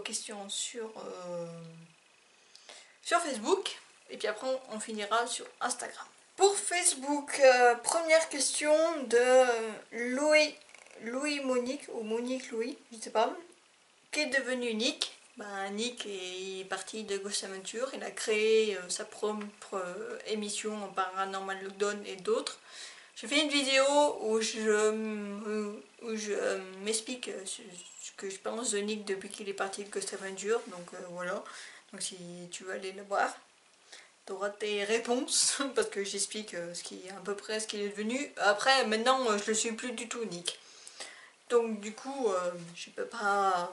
questions sur Facebook. Et puis après on finira sur Instagram. Pour Facebook, première question de Louis Monique, ou Monique Louis, je sais pas. Qu'est devenu Nick? Nick est parti de Ghost Adventure, il a créé sa propre émission en Paranormal Lockdown et d'autres. J'ai fait une vidéo où je m'explique ce que je pense de Nick depuis qu'il est parti de Ghost Adventure, donc voilà. Donc si tu veux aller le voir, tu auras tes réponses, parce que j'explique à peu près ce qu'il est devenu. Après, maintenant, je le suis plus du tout, Nick. Donc du coup, je peux pas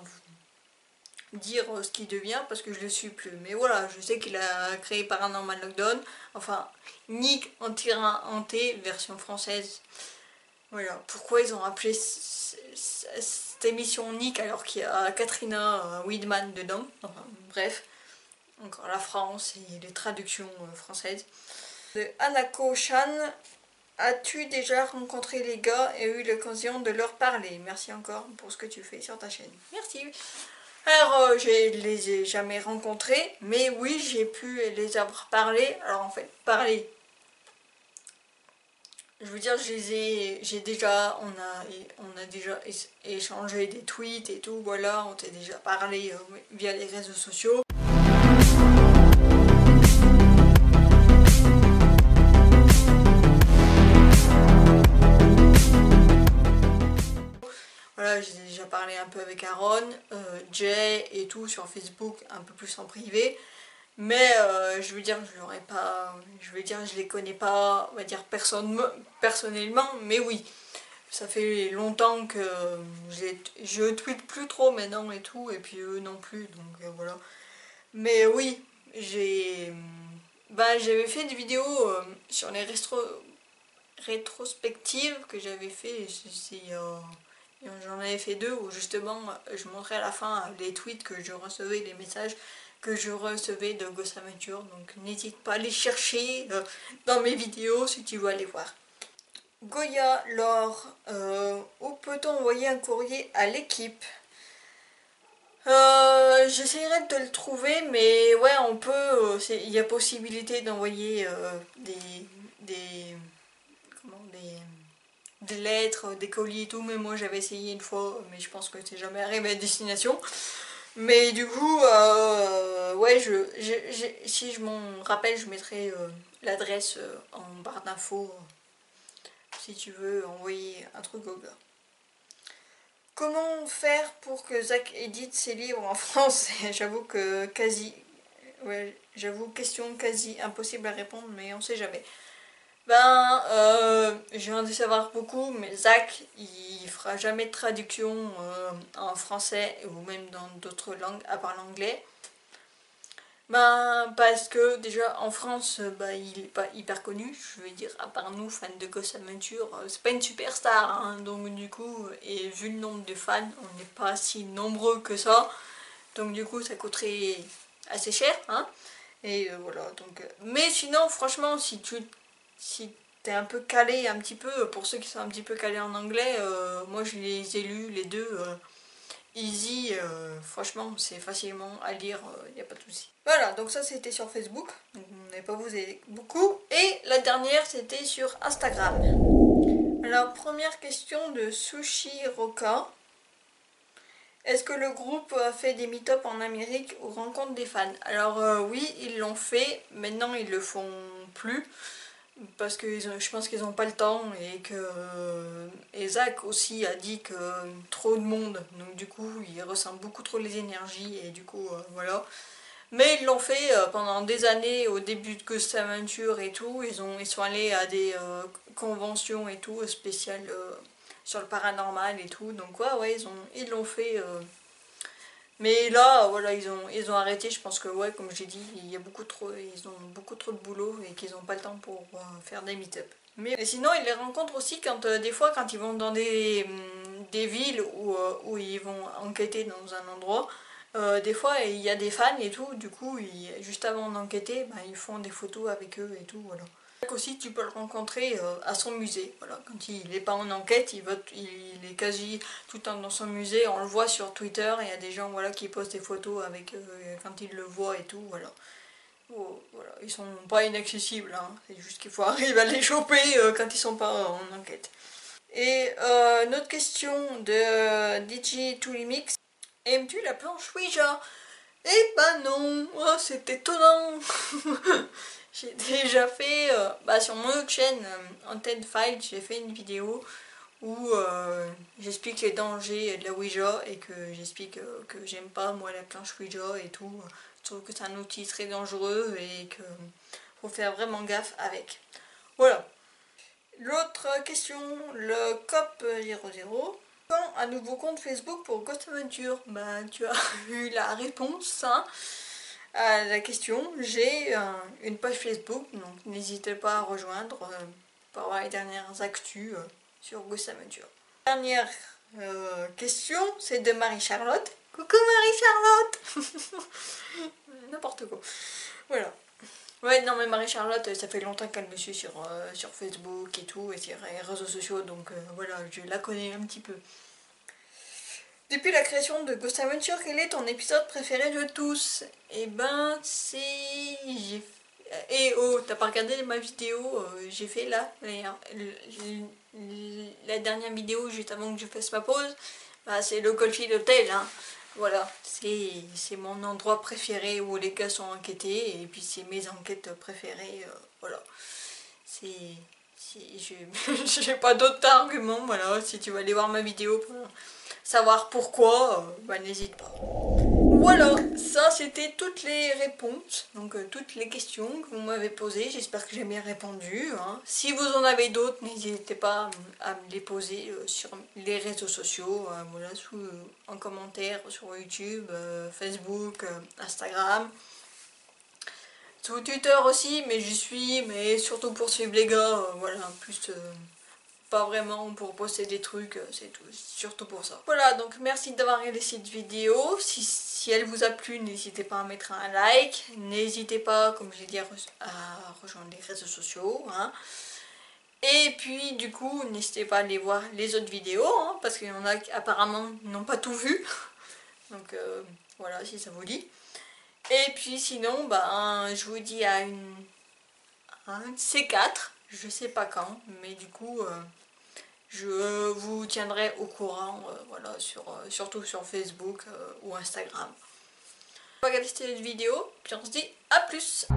dire ce qu'il devient parce que je le suis plus. Mais voilà, je sais qu'il a créé Paranormal Lockdown, enfin Nick en tirant en T version française. Voilà, pourquoi ils ont appelé cette émission Nick alors qu'il y a Katrina Weidman dedans, enfin bref, encore la France et les traductions françaises. De Anako Chan, as-tu déjà rencontré les gars et eu l'occasion de leur parler? Merci encore pour ce que tu fais sur ta chaîne. Merci. Alors, je les ai jamais rencontrés, mais oui, j'ai pu les avoir parlé. Alors en fait, parler, je veux dire, on a déjà échangé des tweets et tout, voilà, on s'est déjà parlé via les réseaux sociaux. Voilà, j'ai déjà parlé un peu avec Aaron, Jay et tout sur Facebook, un peu plus en privé. Mais je veux dire, je les connais pas, on va dire personnellement, mais oui. Ça fait longtemps que je tweete plus trop maintenant et tout, et puis eux non plus, donc voilà. Mais oui, j'avais fait des vidéos sur les rétrospectives que j'avais fait, j'en avais fait 2 où justement je montrais à la fin les tweets que je recevais, les messages que je recevais de Ghost Adventure, donc n'hésite pas à les chercher dans mes vidéos si tu veux aller voir. Goya Laure, où peut-on envoyer un courrier à l'équipe? J'essaierai de te le trouver, mais ouais, on peut, il y a possibilité d'envoyer des lettres, des colis et tout, mais moi j'avais essayé une fois, mais je pense que c'est jamais arrivé à destination. Mais du coup, ouais, si je m'en rappelle, je mettrai l'adresse en barre d'infos si tu veux envoyer un truc au gars. Comment faire pour que Zach édite ses livres en français? J'avoue que question quasi impossible à répondre, mais on sait jamais. Je viens de savoir beaucoup, mais Zach, il fera jamais de traduction en français ou même dans d'autres langues à part l'anglais. Parce que déjà en France, il est pas hyper connu, je veux dire, à part nous, fans de Ghost Adventure, c'est pas une superstar, hein, donc du coup, et vu le nombre de fans, on n'est pas si nombreux que ça, donc du coup ça coûterait assez cher, hein, et voilà, donc, mais sinon, franchement, si t'es un peu calé, un petit peu, pour ceux qui sont un petit peu calés en anglais, moi je les ai lus les deux, easy, franchement c'est facilement à lire, il n'y a pas de souci. Voilà, donc ça c'était sur Facebook, donc on n'avait pas vous aider beaucoup. Et la dernière c'était sur Instagram. Alors première question de Sushi Roka. Est-ce que le groupe a fait des meet-up en Amérique ou rencontre des fans? Alors oui, ils l'ont fait, maintenant ils le font plus. Parce que je pense qu'ils n'ont pas le temps et que Zach aussi a dit que trop de monde, donc du coup il ressent beaucoup trop les énergies et du coup voilà. Mais ils l'ont fait pendant des années au début de Ghost Adventure et tout, ils sont allés à des conventions et tout spéciales sur le paranormal et tout, donc ouais ils l'ont fait. Mais là, voilà, ils ont arrêté, je pense que, ouais, comme j'ai dit, ils ont beaucoup trop de boulot et qu'ils n'ont pas le temps pour faire des meet-up. Mais sinon, ils les rencontrent aussi des fois, quand ils vont dans des villes où ils vont enquêter dans un endroit. Des fois, il y a des fans et tout, du coup, juste avant d'enquêter, ils font des photos avec eux et tout, voilà. Aussi, tu peux le rencontrer à son musée. Voilà, quand il n'est pas en enquête, il est quasi tout le temps dans son musée. On le voit sur Twitter. Il y a des gens voilà, qui postent des photos avec quand ils le voient et tout. Voilà. Oh, voilà. Ils sont pas inaccessibles. Hein. C'est juste qu'il faut arriver à les choper quand ils sont pas en enquête. Et une autre question de DJ2Remix. Aimes-tu la planche Ouija? Eh ben non, oh, c'est étonnant. J'ai déjà fait, sur mon autre chaîne, Antenne File, j'ai fait une vidéo où j'explique les dangers de la Ouija et que j'explique que j'aime pas moi la planche Ouija et tout. Je trouve que c'est un outil très dangereux et que faut faire vraiment gaffe avec. Voilà. L'autre question, le COP00. Quand un nouveau compte Facebook pour Ghost Adventure? Bah tu as eu la réponse hein, à la question. J'ai une page Facebook, donc n'hésitez pas à rejoindre pour avoir les dernières actus sur Ghost Adventure. Dernière question, c'est de Marie-Charlotte. Coucou Marie-Charlotte. N'importe quoi. Voilà. Ouais, non mais Marie-Charlotte, ça fait longtemps qu'elle me suit sur Facebook et tout, et sur les réseaux sociaux, donc voilà, je la connais un petit peu. Depuis la création de Ghost Adventure, quel est ton épisode préféré de tous? Eh ben, c'est... Eh oh, t'as pas regardé ma vidéo? J'ai fait là, la dernière vidéo juste avant que je fasse ma pause, bah, c'est le Goldfield Hotel, hein. Voilà, c'est mon endroit préféré où les gars sont enquêtés et puis c'est mes enquêtes préférées, voilà. J'ai pas d'autres arguments, voilà, si tu vas aller voir ma vidéo pour savoir pourquoi, bah n'hésite pas. Voilà, ça c'était toutes les réponses, donc toutes les questions que vous m'avez posées, j'espère que j'ai bien répondu. Hein. Si vous en avez d'autres, n'hésitez pas à me les poser sur les réseaux sociaux, voilà, en commentaire sur YouTube, Facebook, Instagram. Sur Twitter aussi, mais j'y suis, mais surtout pour suivre les gars, voilà, plus... pas vraiment pour poster des trucs, c'est tout, surtout pour ça. Voilà, donc merci d'avoir regardé cette vidéo. Si elle vous a plu, n'hésitez pas à mettre un like. N'hésitez pas, comme j'ai dit, à rejoindre les réseaux sociaux. Hein. Et puis, du coup, n'hésitez pas à aller voir les autres vidéos, hein, parce qu'il y en a qui apparemment n'ont pas tout vu. Donc voilà, si ça vous dit. Et puis sinon, je vous dis à un C4, je sais pas quand, mais du coup... je vous tiendrai au courant, voilà, surtout sur Facebook ou Instagram. On va regarder cette vidéo, puis on se dit à plus.